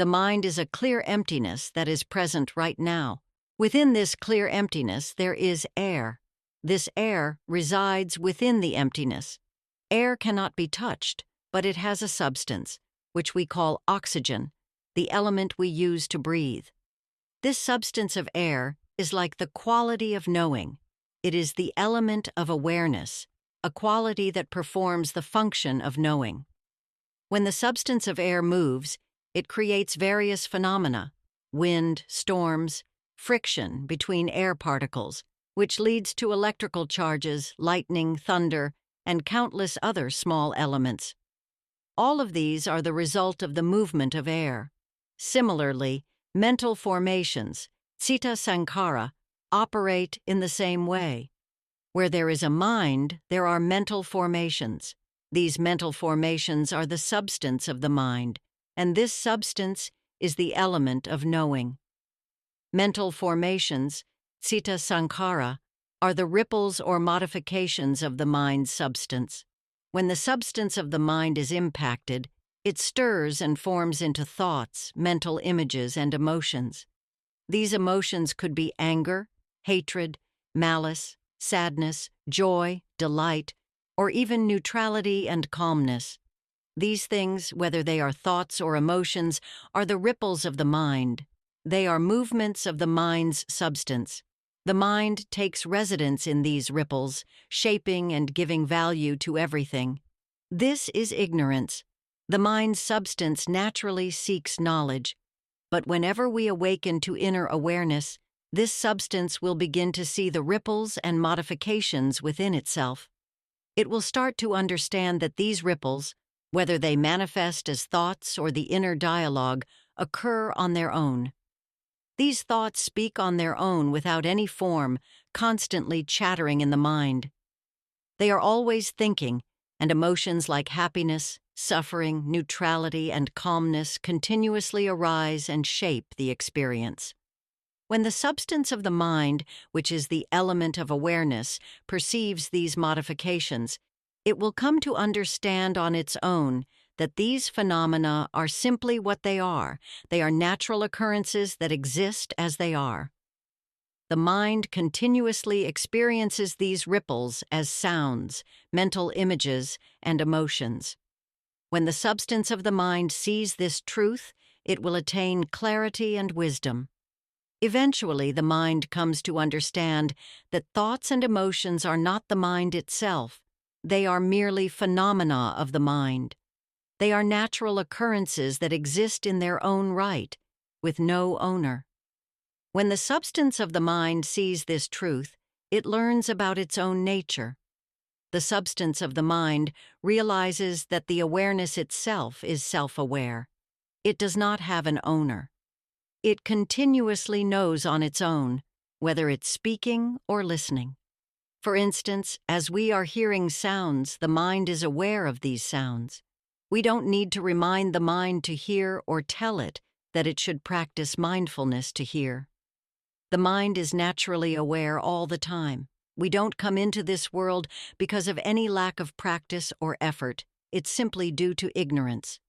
The mind is a clear emptiness that is present right now. Within this clear emptiness, there is air. This air resides within the emptiness. Air cannot be touched, but it has a substance, which we call oxygen, the element we use to breathe. This substance of air is like the quality of knowing. It is the element of awareness, a quality that performs the function of knowing. When the substance of air moves, it creates various phenomena: wind, storms, friction between air particles, which leads to electrical charges, lightning, thunder, and countless other small elements. All of these are the result of the movement of air. Similarly, mental formations, citta sankhara, operate in the same way. Where there is a mind, there are mental formations. These mental formations are the substance of the mind, and this substance is the element of knowing. Mental formations, citta sankhara, are the ripples or modifications of the mind's substance. When the substance of the mind is impacted, it stirs and forms into thoughts, mental images, and emotions. These emotions could be anger, hatred, malice, sadness, joy, delight, or even neutrality and calmness. These things, whether they are thoughts or emotions, are the ripples of the mind. They are movements of the mind's substance. The mind takes residence in these ripples, shaping and giving value to everything. This is ignorance. The mind's substance naturally seeks knowledge, but whenever we awaken to inner awareness, this substance will begin to see the ripples and modifications within itself. It will start to understand that these ripples, whether they manifest as thoughts or the inner dialogue, occur on their own. These thoughts speak on their own without any form, constantly chattering in the mind. They are always thinking, and emotions like happiness, suffering, neutrality, and calmness continuously arise and shape the experience. When the substance of the mind, which is the element of awareness, perceives these modifications, it will come to understand on its own that these phenomena are simply what they are. They are natural occurrences that exist as they are. The mind continuously experiences these ripples as sounds, mental images, and emotions. When the substance of the mind sees this truth, it will attain clarity and wisdom. Eventually, the mind comes to understand that thoughts and emotions are not the mind itself. They are merely phenomena of the mind. They are natural occurrences that exist in their own right, with no owner. When the substance of the mind sees this truth, it learns about its own nature. The substance of the mind realizes that the awareness itself is self-aware. It does not have an owner. It continuously knows on its own, whether it's speaking or listening. For instance, as we are hearing sounds, the mind is aware of these sounds. We don't need to remind the mind to hear or tell it that it should practice mindfulness to hear. The mind is naturally aware all the time. We don't come into this world because of any lack of practice or effort. It's simply due to ignorance.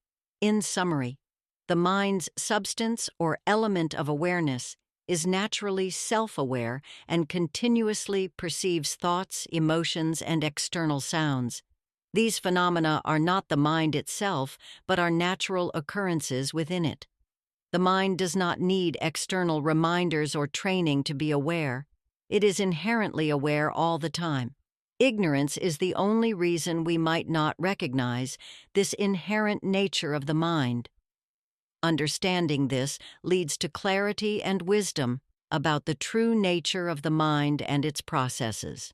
In summary, the mind's substance or element of awareness is naturally self-aware and continuously perceives thoughts, emotions, and external sounds. These phenomena are not the mind itself, but are natural occurrences within it. The mind does not need external reminders or training to be aware. It is inherently aware all the time. Ignorance is the only reason we might not recognize this inherent nature of the mind. Understanding this leads to clarity and wisdom about the true nature of the mind and its processes.